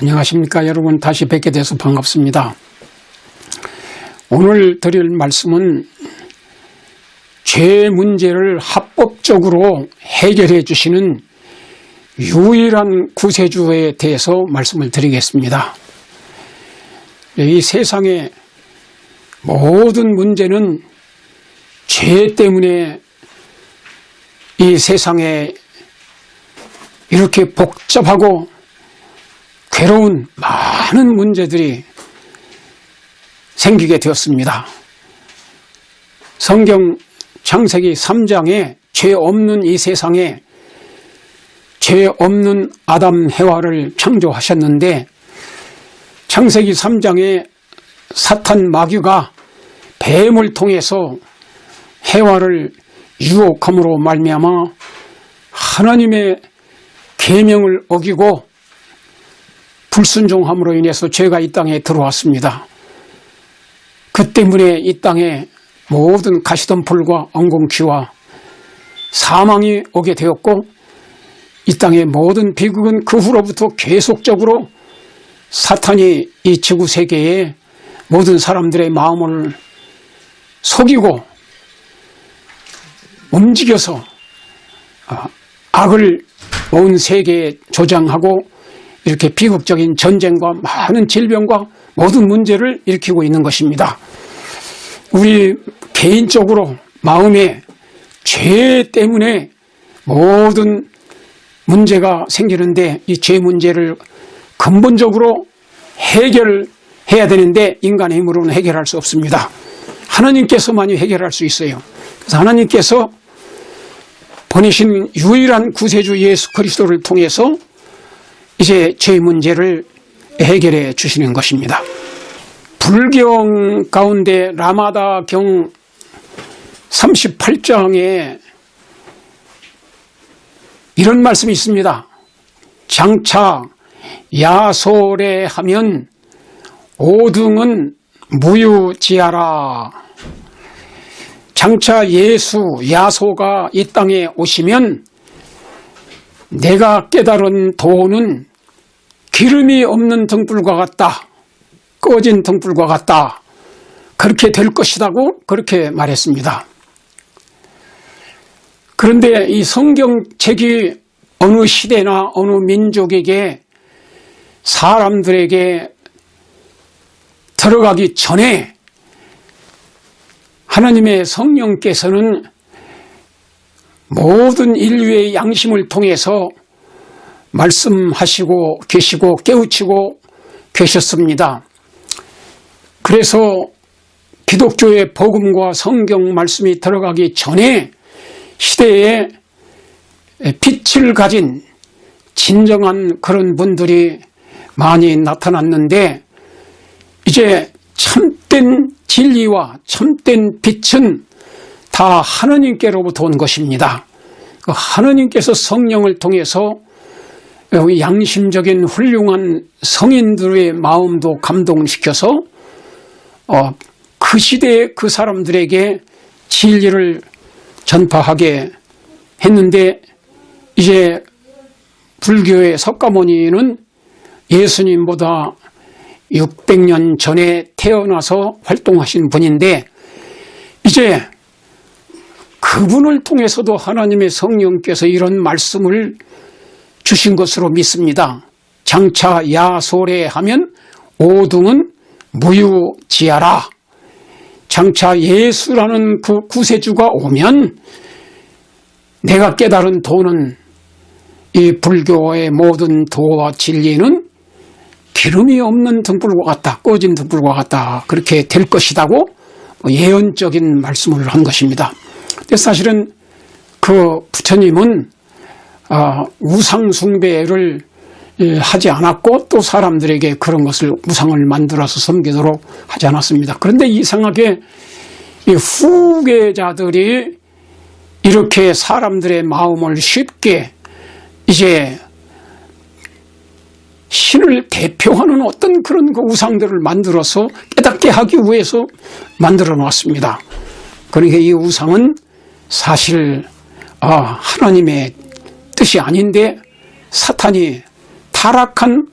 안녕하십니까 여러분, 다시 뵙게 돼서 반갑습니다. 오늘 드릴 말씀은 죄 문제를 합법적으로 해결해 주시는 유일한 구세주에 대해서 말씀을 드리겠습니다. 이 세상의 모든 문제는 죄 때문에 이 세상에 이렇게 복잡하고 괴로운 많은 문제들이 생기게 되었습니다. 성경 창세기 3장에 죄 없는 이 세상에 죄 없는 아담 해와를 창조하셨는데, 창세기 3장에 사탄 마귀가 뱀을 통해서 해와를 유혹함으로 말미암아 하나님의 계명을 어기고 불순종함으로 인해서 죄가 이 땅에 들어왔습니다. 그 때문에 이 땅에 모든 가시덤불과 엉겅퀴와 사망이 오게 되었고, 이 땅의 모든 비극은 그 후로부터 계속적으로 사탄이 이 지구 세계에 모든 사람들의 마음을 속이고 움직여서 악을 온 세계에 조장하고 이렇게 비극적인 전쟁과 많은 질병과 모든 문제를 일으키고 있는 것입니다. 우리 개인적으로 마음에 죄 때문에 모든 문제가 생기는데, 이 죄 문제를 근본적으로 해결해야 되는데 인간의 힘으로는 해결할 수 없습니다. 하나님께서만이 해결할 수 있어요. 그래서 하나님께서 보내신 유일한 구세주 예수 그리스도를 통해서 이제 죄 문제를 해결해 주시는 것입니다. 불경 가운데 라마다경 38장에 이런 말씀이 있습니다. 장차 야소래 하면 오등은 무유지하라. 장차 예수 야소가 이 땅에 오시면 내가 깨달은 도는 기름이 없는 등불과 같다. 꺼진 등불과 같다. 그렇게 될 것이라고 그렇게 말했습니다. 그런데 이 성경책이 어느 시대나 어느 민족에게 사람들에게 들어가기 전에 하나님의 성령께서는 모든 인류의 양심을 통해서 말씀하시고 계시고 깨우치고 계셨습니다. 그래서 기독교의 복음과 성경 말씀이 들어가기 전에 시대에 빛을 가진 진정한 그런 분들이 많이 나타났는데, 이제 참된 진리와 참된 빛은 다 하나님께로부터 온 것입니다. 하나님께서 성령을 통해서 양심적인 훌륭한 성인들의 마음도 감동시켜서 그 시대의 그 사람들에게 진리를 전파하게 했는데, 이제 불교의 석가모니는 예수님보다 600년 전에 태어나서 활동하신 분인데, 이제 그분을 통해서도 하나님의 성령께서 이런 말씀을 주신 것으로 믿습니다. 장차 야소래 하면 오등은 무유지하라. 장차 예수라는 그 구세주가 오면 내가 깨달은 도는, 이 불교의 모든 도와 진리는 기름이 없는 등불과 같다. 꺼진 등불과 같다. 그렇게 될 것이라고 예언적인 말씀을 한 것입니다. 근데 사실은 그 부처님은 우상 숭배를 하지 않았고, 또 사람들에게 그런 것을 우상을 만들어서 섬기도록 하지 않았습니다. 그런데 이상하게 이 후계자들이 이렇게 사람들의 마음을 쉽게 이제 신을 대표하는 어떤 그런 그 우상들을 만들어서 깨닫게 하기 위해서 만들어 놨습니다. 그러니까 이 우상은 사실 하나님의 뜻이 아닌데 사탄이 타락한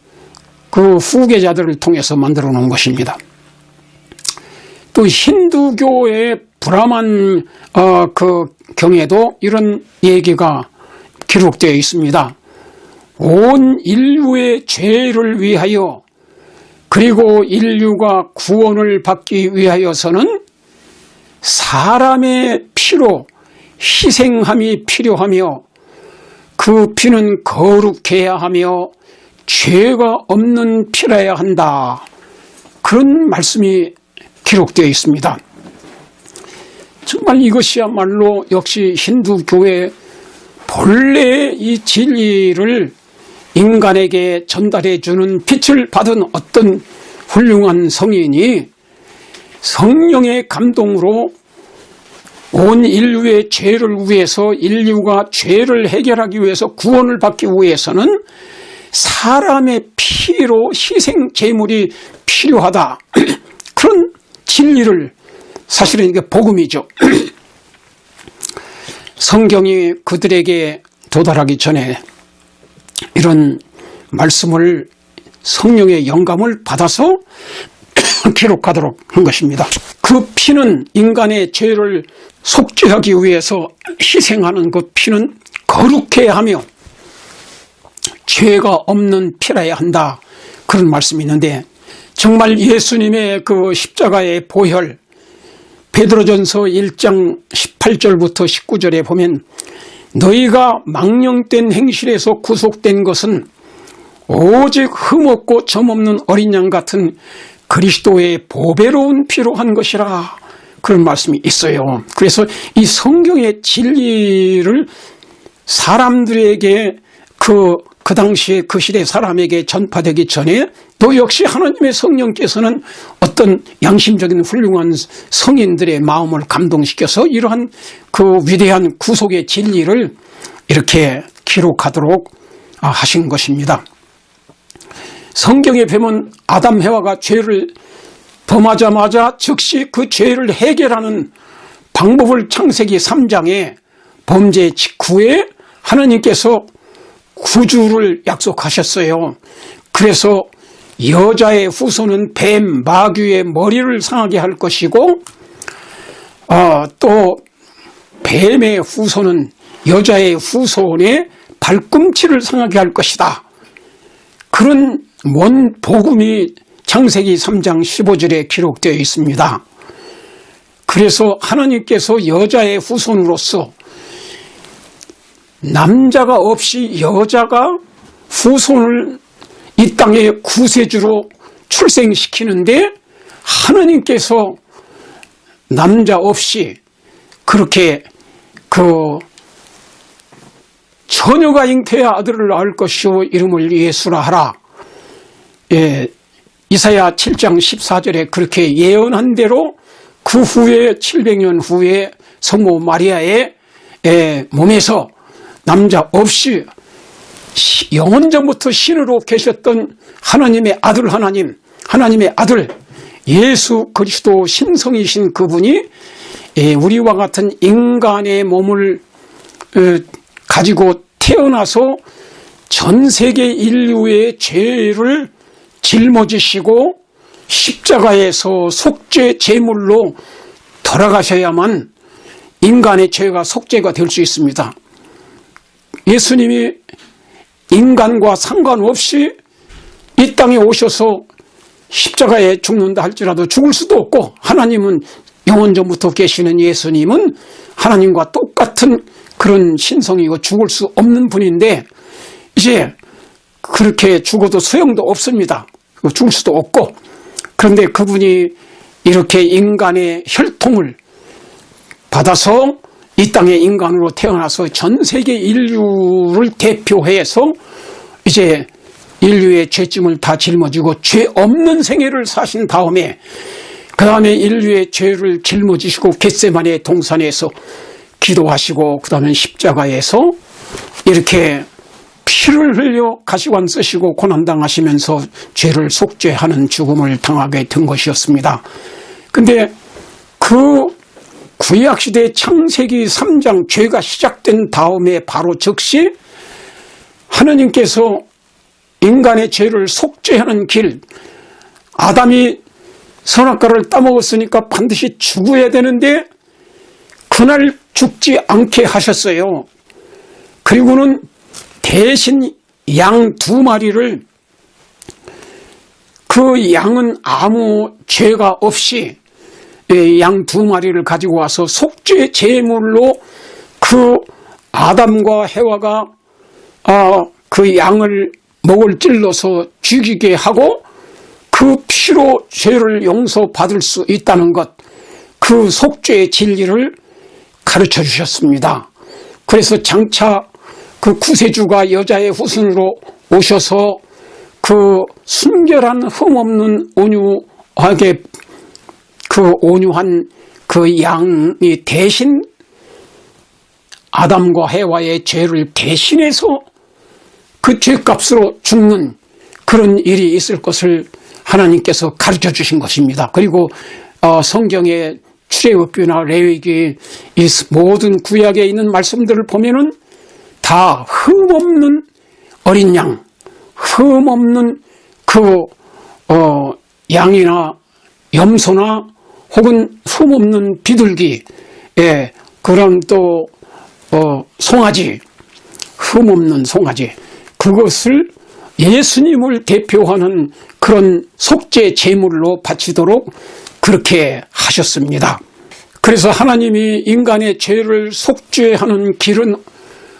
그 후계자들을 통해서 만들어 놓은 것입니다. 또 힌두교의 브라만 그 경에도 이런 얘기가 기록되어 있습니다. 온 인류의 죄를 위하여 그리고 인류가 구원을 받기 위하여서는 사람의 피로 희생함이 필요하며 그 피는 거룩해야 하며 죄가 없는 피라야 한다. 그런 말씀이 기록되어 있습니다. 정말 이것이야말로 역시 힌두교의 본래의 이 진리를 인간에게 전달해 주는 빛을 받은 어떤 훌륭한 성인이 성령의 감동으로 온 인류의 죄를 위해서 인류가 죄를 해결하기 위해서 구원을 받기 위해서는 사람의 피로 희생 제물이 필요하다. 그런 진리를 사실은 이게 복음이죠. 성경이 그들에게 도달하기 전에 이런 말씀을 성령의 영감을 받아서 기록하도록 한 것입니다. 그 피는 인간의 죄를 속죄하기 위해서 희생하는 그 피는 거룩해야 하며 죄가 없는 피라야 한다. 그런 말씀이 있는데 정말 예수님의 그 십자가의 보혈 베드로전서 1장 18절부터 19절에 보면 너희가 망령된 행실에서 구속된 것은 오직 흠없고 점없는 어린 양 같은 그리스도의 보배로운 피로 한 것이라 그런 말씀이 있어요. 그래서 이 성경의 진리를 사람들에게 그 당시에 그 시대 사람에게 전파되기 전에 또 역시 하나님의 성령께서는 어떤 양심적인 훌륭한 성인들의 마음을 감동시켜서 이러한 그 위대한 구속의 진리를 이렇게 기록하도록 하신 것입니다. 성경에 보면 아담 해와가 죄를 범하자마자 즉시 그 죄를 해결하는 방법을 창세기 3장에 범죄 직후에 하나님께서 구주를 약속하셨어요. 그래서 여자의 후손은 뱀, 마귀의 머리를 상하게 할 것이고 또 뱀의 후손은 여자의 후손의 발꿈치를 상하게 할 것이다. 그런 먼 복음이 창세기 3장 15절에 기록되어 있습니다. 그래서 하나님께서 여자의 후손으로서 남자가 없이 여자가 후손을 이 땅의 구세주로 출생시키는데 하나님께서 남자 없이 그렇게 처녀가 잉태해 아들을 낳을 것이요 이름을 예수라 하라. 이사야 7장 14절에 그렇게 예언한 대로 그 후에 700년 후에 성모 마리아의 몸에서 남자 없이 영원전부터 신으로 계셨던 하나님의 아들 하나님의 아들 예수 그리스도 신성이신 그분이 우리와 같은 인간의 몸을 가지고 태어나서 전 세계 인류의 죄를 짊어지시고 십자가에서 속죄 제물로 돌아가셔야만 인간의 죄가 속죄가 될 수 있습니다. 예수님이 인간과 상관없이 이 땅에 오셔서 십자가에 죽는다 할지라도 죽을 수도 없고 하나님은 영원전부터 계시는 예수님은 하나님과 똑같은 그런 신성이고 죽을 수 없는 분인데 이제 그렇게 죽어도 소용도 없습니다. 죽을 수도 없고 그런데 그분이 이렇게 인간의 혈통을 받아서 이 땅에 인간으로 태어나서 전 세계 인류를 대표해서 이제 인류의 죄짐을 다 짊어지고 죄 없는 생애를 사신 다음에 그 다음에 인류의 죄를 짊어지시고 겟세마네 동산에서 기도하시고 그 다음에 십자가에서 이렇게 피를 흘려 가시관 쓰시고 고난당하시면서 죄를 속죄하는 죽음을 당하게 된 것이었습니다. 근데 그 구약시대 창세기 3장 죄가 시작된 다음에 바로 즉시 하나님께서 인간의 죄를 속죄하는 길, 아담이 선악과를 따먹었으니까 반드시 죽어야 되는데 그날 죽지 않게 하셨어요. 그리고는 대신 양 2마리를, 그 양은 아무 죄가 없이 양 2마리를 가지고 와서 속죄 제물로 그 아담과 해와가 그 양을 목을 찔러서 죽이게 하고 그 피로 죄를 용서받을 수 있다는 것, 그 속죄의 진리를 가르쳐 주셨습니다. 그래서 장차 그 구세주가 여자의 후손으로 오셔서 그 순결한 흠없는 온유하게 그 온유한 그 양이 대신 아담과 해와의 죄를 대신해서 그 죄값으로 죽는 그런 일이 있을 것을 하나님께서 가르쳐 주신 것입니다. 그리고 성경의 출애굽기나 레위기, 이 모든 구약에 있는 말씀들을 보면은 다 흠없는 어린 양, 흠없는 그 양이나 염소나 혹은 흠없는 비둘기, 그런 또 송아지, 흠없는 송아지, 그것을 예수님을 대표하는 그런 속죄 제물로 바치도록 그렇게 하셨습니다. 그래서 하나님이 인간의 죄를 속죄하는 길은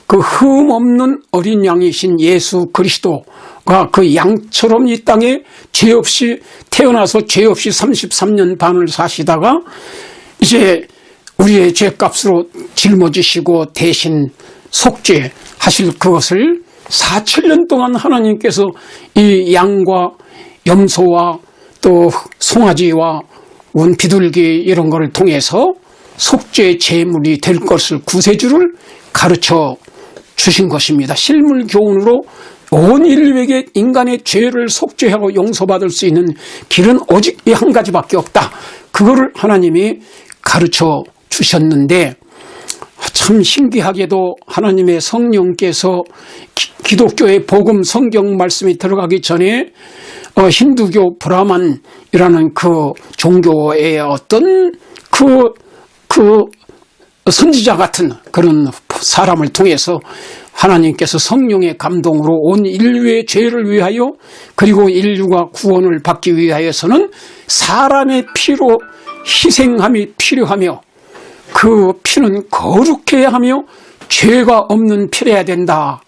그 흠없는 어린 양이신 예수 그리스도가 그 양처럼 이 땅에 죄 없이 태어나서 죄 없이 33년 반을 사시다가 이제 우리의 죄값으로 짊어지시고 대신 속죄하실 그것을 4,000년 동안 하나님께서 이 양과 염소와 또 송아지와 비둘기 이런 것을 통해서 속죄 제물이 될 것을, 구세주를 가르쳐 주신 것입니다. 실물 교훈으로 온 인류에게 인간의 죄를 속죄하고 용서받을 수 있는 길은 오직 이 한 가지밖에 없다. 그거를 하나님이 가르쳐 주셨는데, 참 신기하게도 하나님의 성령께서 기독교의 복음 성경 말씀이 들어가기 전에 힌두교 브라만이라는 그 종교의 어떤 그 선지자 같은 그런 사람을 통해서 하나님께서 성령의 감동으로 온 인류의 죄를 위하여, 그리고 인류가 구원을 받기 위하여서는 사람의 피로 희생함이 필요하며 그 피는 거룩해야 하며 죄가 없는 피래야 된다,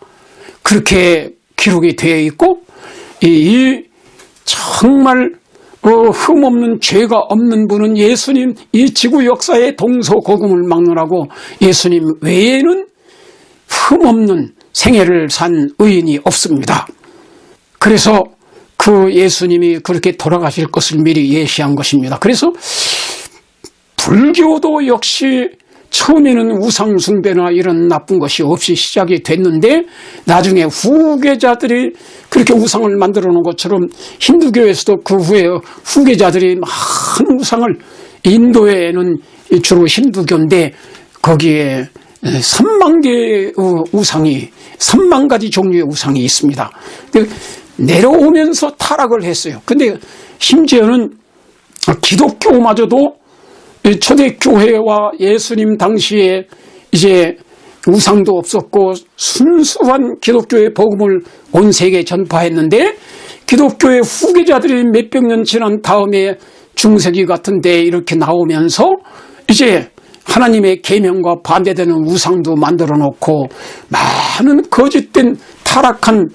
그렇게 기록이 되어 있고, 이 정말 흠없는 죄가 없는 분은 예수님, 이 지구 역사의 동서고금을 막론하고 예수님 외에는 흠없는 생애를 산 의인이 없습니다. 그래서 그 예수님이 그렇게 돌아가실 것을 미리 예시한 것입니다. 그래서 불교도 역시 처음에는 우상숭배나 이런 나쁜 것이 없이 시작이 됐는데, 나중에 후계자들이 그렇게 우상을 만들어 놓은 것처럼 힌두교에서도 그 후에 후계자들이 많은 우상을, 인도에는 주로 힌두교인데 거기에 3만 개의 우상이, 3만 가지 종류의 우상이 있습니다. 내려오면서 타락을 했어요. 근데 심지어는 기독교마저도 초대교회와 예수님 당시에 이제 우상도 없었고 순수한 기독교의 복음을 온 세계에 전파했는데, 기독교의 후계자들이 몇백 년 지난 다음에 중세기 같은데 이렇게 나오면서 이제 하나님의 계명과 반대되는 우상도 만들어 놓고 많은 거짓된 타락한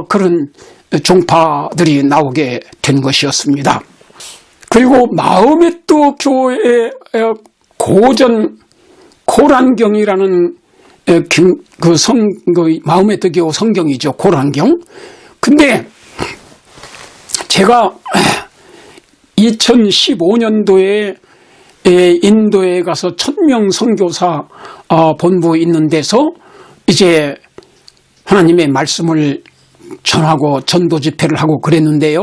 그런 종파들이 나오게 된 것이었습니다. 그리고 마호메트 교회의 고전 코란경이라는 그 마호메트교 성경이죠. 코란경. 근데 제가 2015년도에 인도에 가서 1000명 선교사 본부 있는 데서 이제 하나님의 말씀을 전하고 전도 집회를 하고 그랬는데요.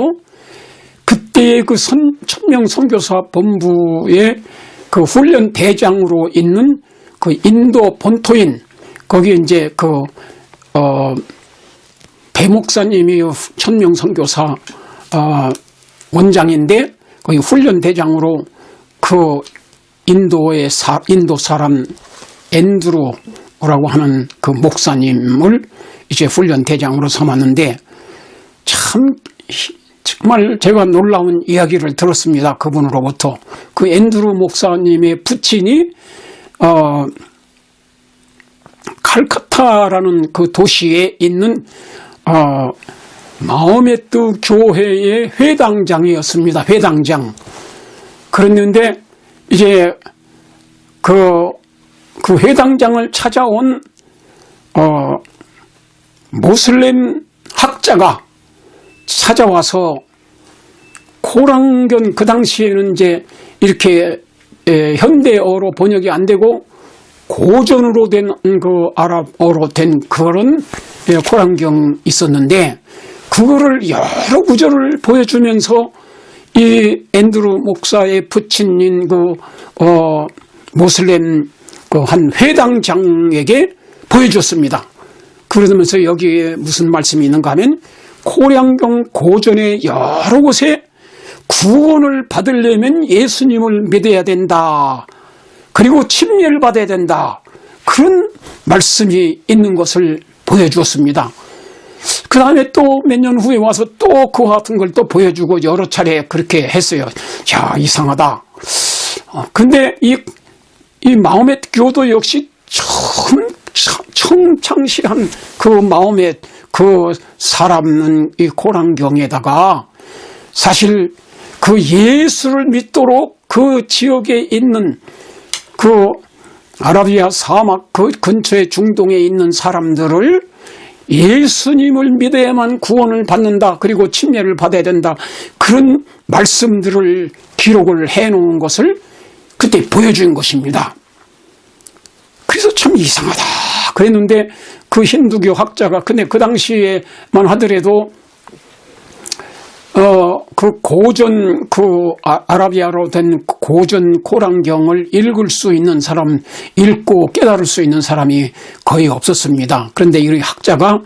그때 그 1000명 선교사 본부의 그 훈련 대장으로 있는 그 인도 본토인, 거기 이제 배 목사님이 천명선교사 원장인데 거기 훈련대장으로 그 인도 사람 앤드루라고 하는 그 목사님을 이제 훈련대장으로 삼았는데 참 정말 제가 놀라운 이야기를 들었습니다. 그분으로부터. 그 앤드루 목사님의 부친이 칼카타라는 그 도시에 있는 마호메트 교회의 회당장이었습니다. 회당장. 그랬는데 이제 그 회당장을 찾아온 모슬렘 학자가 찾아와서 코란경, 그 당시에는 이제 이렇게 현대어로 번역이 안 되고 고전으로 된 그 아랍어로 된 그런 코란경 있었는데 그거를 여러 구절을 보여주면서 이 앤드루 목사의 부친인 모슬렘 그 한 회당장에게 보여줬습니다. 그러면서 여기에 무슨 말씀이 있는가 하면 코란경 고전의 여러 곳에 구원을 받으려면 예수님을 믿어야 된다. 그리고 침례를 받아야 된다. 그런 말씀이 있는 것을 보여주었습니다. 그 다음에 또 몇 년 후에 와서 또 그와 같은 걸 또 보여주고 여러 차례 그렇게 했어요. 야, 이상하다. 근데 이 마호메트 교도 역시 청창시한 그 마호메트 그 사람은 이 코란경에다가 사실 그 예수를 믿도록 그 지역에 있는 그 아라비아 사막 그 근처에 중동에 있는 사람들을 예수님을 믿어야만 구원을 받는다. 그리고 침례를 받아야 된다. 그런 말씀들을 기록을 해놓은 것을 그때 보여준 것입니다. 그래서 참 이상하다 그랬는데 그 힌두교 학자가 근데 그 당시에만 하더라도 그 고전 아라비아로 된 고전 코란경을 읽을 수 있는 사람, 읽고 깨달을 수 있는 사람이 거의 없었습니다. 그런데 이 학자가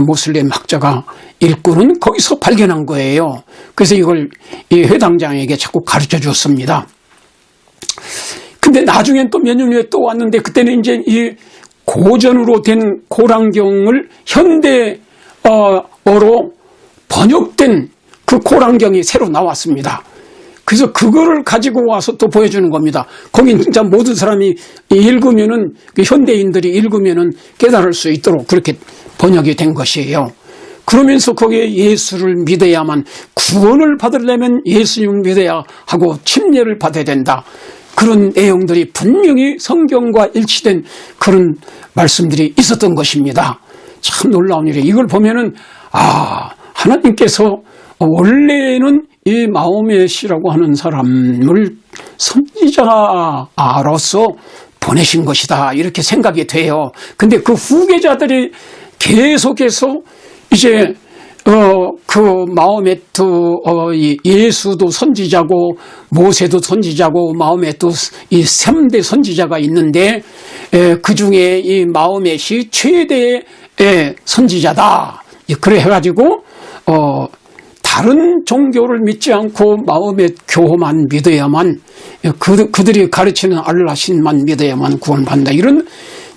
모슬렘 학자가 읽고는 거기서 발견한 거예요. 그래서 이걸 이 회당장에게 자꾸 가르쳐 줬습니다. 근데 나중엔 또 몇 년 후에 또 왔는데 그때는 이제 이 고전으로 된 코란경을 현대어로 번역된 그 코란경이 새로 나왔습니다. 그래서 그거를 가지고 와서 또 보여주는 겁니다. 거긴 진짜 모든 사람이 읽으면은, 현대인들이 읽으면은 깨달을 수 있도록 그렇게 번역이 된 것이에요. 그러면서 거기에 예수를 믿어야만, 구원을 받으려면 예수님을 믿어야 하고 침례를 받아야 된다. 그런 내용들이 분명히 성경과 일치된 그런 말씀들이 있었던 것입니다. 참 놀라운 일이에요. 이걸 보면은 하나님께서 원래는 이 마호메시라고 하는 사람을 선지자로서 보내신 것이다 이렇게 생각이 돼요. 근데 그 후계자들이 계속해서 이제 그 마호메트 예수도 선지자고 모세도 선지자고 마호메트 이 3대 선지자가 있는데 그 중에 이 마호메시 최대의 선지자다. 그래 해가지고 다른 종교를 믿지 않고 마호메트 교만 믿어야만 그들이 가르치는 알라 신만 믿어야만 구원받는다. 이런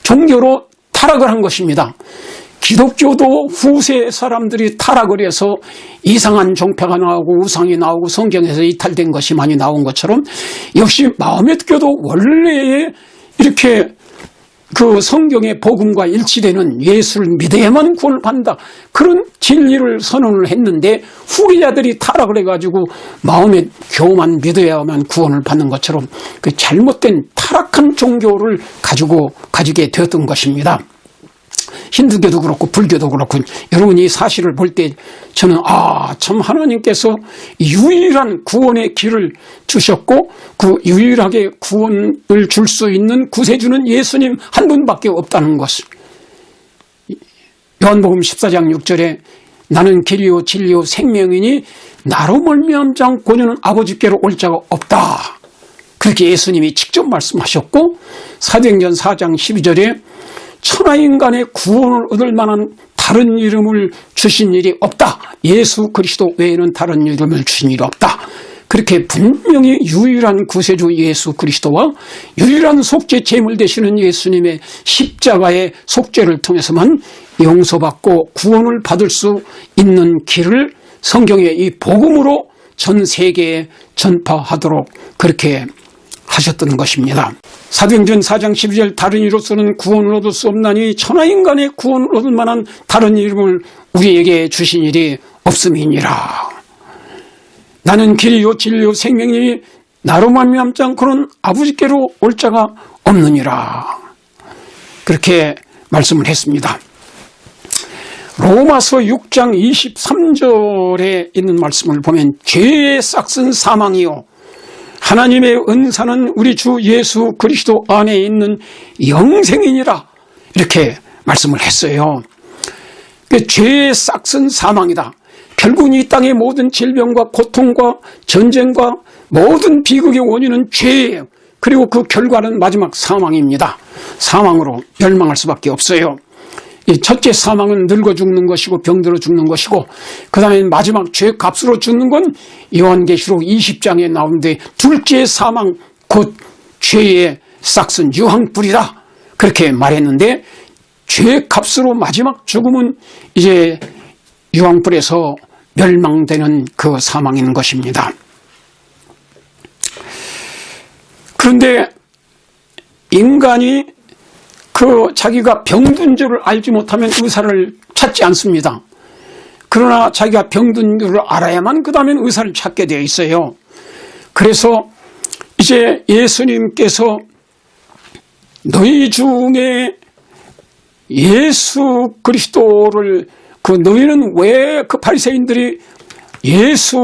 종교로 타락을 한 것입니다. 기독교도 후세 사람들이 타락을 해서 이상한 종파가 나오고 우상이 나오고 성경에서 이탈된 것이 많이 나온 것처럼 역시 마호메트교도 원래의 이렇게 그 성경의 복음과 일치되는 예수를 믿어야만 구원을 받는다. 그런 진리를 선언을 했는데 후계자들이 타락을 해가지고 마음의 교만 믿어야만 구원을 받는 것처럼 그 잘못된 타락한 종교를 가지게 되었던 것입니다. 힌두교도 그렇고 불교도 그렇고 여러분 이 사실을 볼 때 저는 참 하나님께서 유일한 구원의 길을 주셨고 그 유일하게 구원을 줄 수 있는 구세주는 예수님 한 분밖에 없다는 것을 요한복음 14장 6절에 나는 길이요 진리요 생명이니 나로 말미암지 않고는 아버지께로 올 자가 없다. 그렇게 예수님이 직접 말씀하셨고 사도행전 4장 12절에 천하인간의 구원을 얻을 만한 다른 이름을 주신 일이 없다. 예수 그리스도 외에는 다른 이름을 주신 일이 없다. 그렇게 분명히 유일한 구세주 예수 그리스도와 유일한 속죄 제물 되시는 예수님의 십자가의 속죄를 통해서만 용서받고 구원을 받을 수 있는 길을 성경의 이 복음으로 전 세계에 전파하도록 그렇게 하셨던 것입니다. 사도행전 4장 12절 다른 이로서는 구원을 얻을 수 없나니 천하인간의 구원을 얻을 만한 다른 이름을 우리에게 주신 일이 없음이니라. 나는 길이요 진리요 생명이니 나로 말미암지 않고는 아버지께로 올 자가 없느니라. 그렇게 말씀을 했습니다. 로마서 6장 23절에 있는 말씀을 보면 죄의 싹은 사망이요 하나님의 은사는 우리 주 예수 그리스도 안에 있는 영생이니라. 이렇게 말씀을 했어요. 죄의 싹은 사망이다. 결국은 이 땅의 모든 질병과 고통과 전쟁과 모든 비극의 원인은 죄예요. 그리고 그 결과는 마지막 사망입니다. 사망으로 멸망할 수밖에 없어요. 이 첫째 사망은 늙어 죽는 것이고 병들어 죽는 것이고, 그 다음에 마지막 죄값으로 죽는 건 요한계시록 20장에 나오는데, 둘째 사망 곧 죄의 싹은 유황불이다 그렇게 말했는데, 죄값으로 마지막 죽음은 이제 유황불에서 멸망되는 그 사망인 것입니다. 그런데 인간이 자기가 병든 줄을 알지 못하면 의사를 찾지 않습니다. 그러나 자기가 병든 줄을 알아야만 그 다음엔 의사를 찾게 되어 있어요. 그래서 이제 예수님께서 너희 중에 예수 그리스도를 너희는 왜 그 바리새인들이 예수님이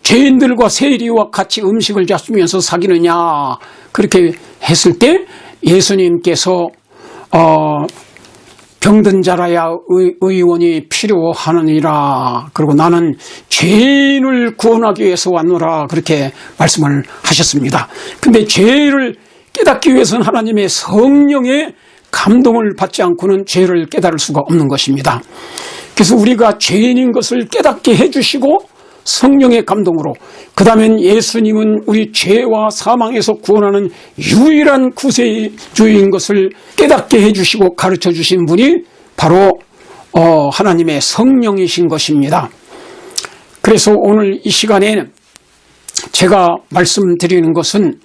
죄인들과 세리와 같이 음식을 잡수면서 사귀느냐 그렇게 했을 때 예수님께서 병든 자라야 의원이 필요하느니라. 그리고 나는 죄인을 구원하기 위해서 왔노라 그렇게 말씀을 하셨습니다. 근데 죄를 깨닫기 위해서는 하나님의 성령의 감동을 받지 않고는 죄를 깨달을 수가 없는 것입니다. 그래서 우리가 죄인인 것을 깨닫게 해주시고 성령의 감동으로, 그 다음엔 예수님은 우리 죄와 사망에서 구원하는 유일한 구세주인 것을 깨닫게 해주시고 가르쳐 주신 분이 바로 하나님의 성령이신 것입니다. 그래서 오늘 이 시간에 제가 말씀드리는 것은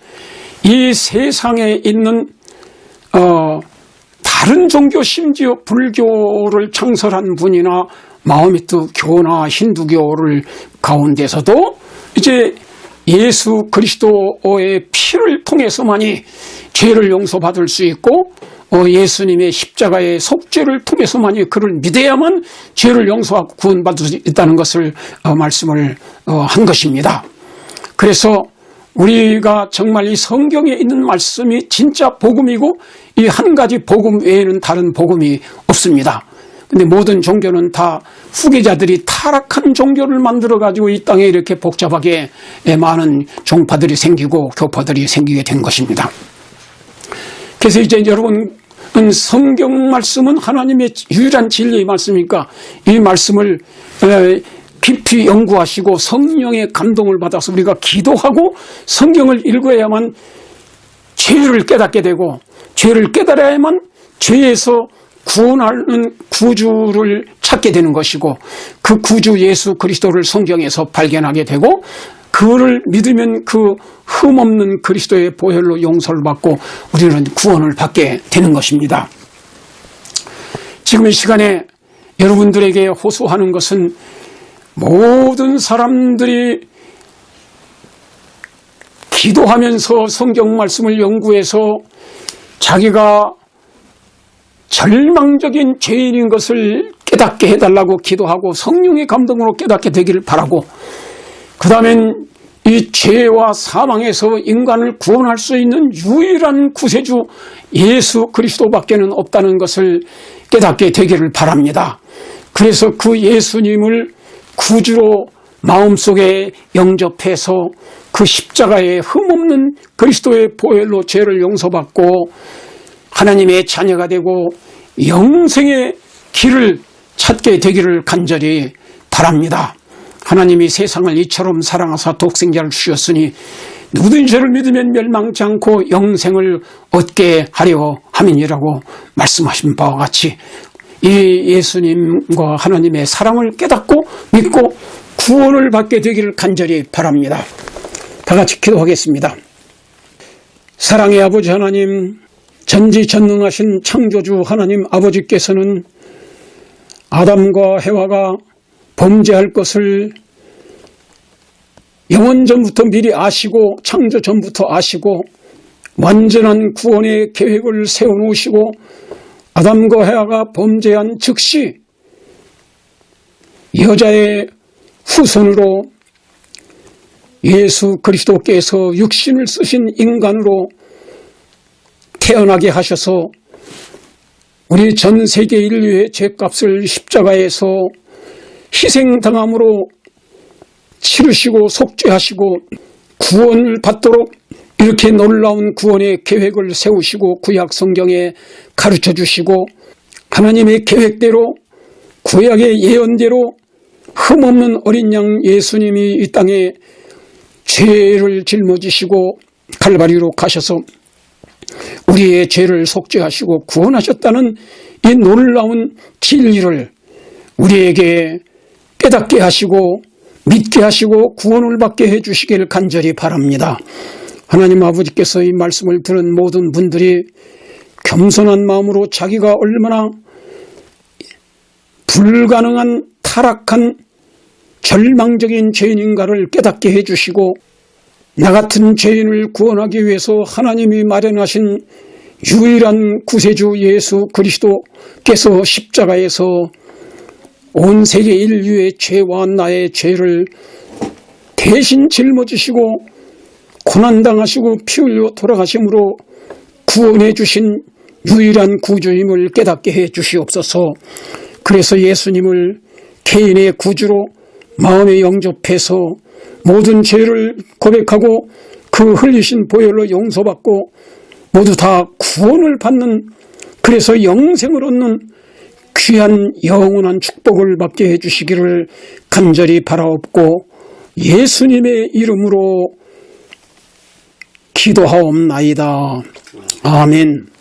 이 세상에 있는 다른 종교, 심지어 불교를 창설한 분이나 마호메트 교나 힌두교를 가운데서도 이제 예수 그리스도의 피를 통해서만이 죄를 용서받을 수 있고 예수님의 십자가의 속죄를 통해서만이 그를 믿어야만 죄를 용서하고 구원받을 수 있다는 것을 말씀을 한 것입니다. 그래서 우리가 정말 이 성경에 있는 말씀이 진짜 복음이고 이 한 가지 복음 외에는 다른 복음이 없습니다. 근데 모든 종교는 다 후계자들이 타락한 종교를 만들어가지고 이 땅에 이렇게 복잡하게 많은 종파들이 생기고 교파들이 생기게 된 것입니다. 그래서 이제 여러분, 성경 말씀은 하나님의 유일한 진리의 말씀이니까 이 말씀을 깊이 연구하시고 성령의 감동을 받아서 우리가 기도하고 성경을 읽어야만 죄를 깨닫게 되고, 죄를 깨달아야만 죄에서 구원하는 구주를 찾게 되는 것이고, 그 구주 예수 그리스도를 성경에서 발견하게 되고, 그를 믿으면 그 흠없는 그리스도의 보혈로 용서를 받고 우리는 구원을 받게 되는 것입니다. 지금 이 시간에 여러분들에게 호소하는 것은 모든 사람들이 기도하면서 성경 말씀을 연구해서 자기가 절망적인 죄인인 것을 깨닫게 해달라고 기도하고 성령의 감동으로 깨닫게 되기를 바라고, 그 다음엔 이 죄와 사망에서 인간을 구원할 수 있는 유일한 구세주 예수 그리스도밖에는 없다는 것을 깨닫게 되기를 바랍니다. 그래서 그 예수님을 구주로 마음속에 영접해서 그 십자가에 흠없는 그리스도의 보혈로 죄를 용서받고 하나님의 자녀가 되고 영생의 길을 찾게 되기를 간절히 바랍니다. 하나님이 세상을 이처럼 사랑하사 독생자를 주셨으니 누구든지 저를 믿으면 멸망치 않고 영생을 얻게 하려 함이니라고 말씀하신 바와 같이 이 예수님과 하나님의 사랑을 깨닫고 믿고 구원을 받게 되기를 간절히 바랍니다. 다 같이 기도하겠습니다. 사랑의 아버지 하나님, 전지전능하신 창조주 하나님 아버지께서는 아담과 해와가 범죄할 것을 영원 전부터 미리 아시고 창조 전부터 아시고 완전한 구원의 계획을 세워놓으시고 아담과 해와가 범죄한 즉시 여자의 후손으로 예수 그리스도께서 육신을 쓰신 인간으로 태어나게 하셔서 우리 전 세계 인류의 죄값을 십자가에서 희생당함으로 치르시고 속죄하시고 구원을 받도록 이렇게 놀라운 구원의 계획을 세우시고 구약 성경에 가르쳐 주시고 하나님의 계획대로 구약의 예언대로 흠없는 어린 양 예수님이 이 땅에 죄를 짊어지시고 칼바리로 가셔서 우리의 죄를 속죄하시고 구원하셨다는 이 놀라운 진리를 우리에게 깨닫게 하시고 믿게 하시고 구원을 받게 해주시길 간절히 바랍니다. 하나님 아버지께서 이 말씀을 들은 모든 분들이 겸손한 마음으로 자기가 얼마나 불가능한 타락한 절망적인 죄인인가를 깨닫게 해주시고 나 같은 죄인을 구원하기 위해서 하나님이 마련하신 유일한 구세주 예수 그리스도께서 십자가에서 온 세계 인류의 죄와 나의 죄를 대신 짊어지시고 고난당하시고 피 흘려 돌아가심으로 구원해 주신 유일한 구주임을 깨닫게 해 주시옵소서. 그래서 예수님을 개인의 구주로 마음에 영접해서 모든 죄를 고백하고 그 흘리신 보혈로 용서받고 모두 다 구원을 받는, 그래서 영생을 얻는 귀한 영원한 축복을 받게 해주시기를 간절히 바라옵고 예수님의 이름으로 기도하옵나이다. 아멘.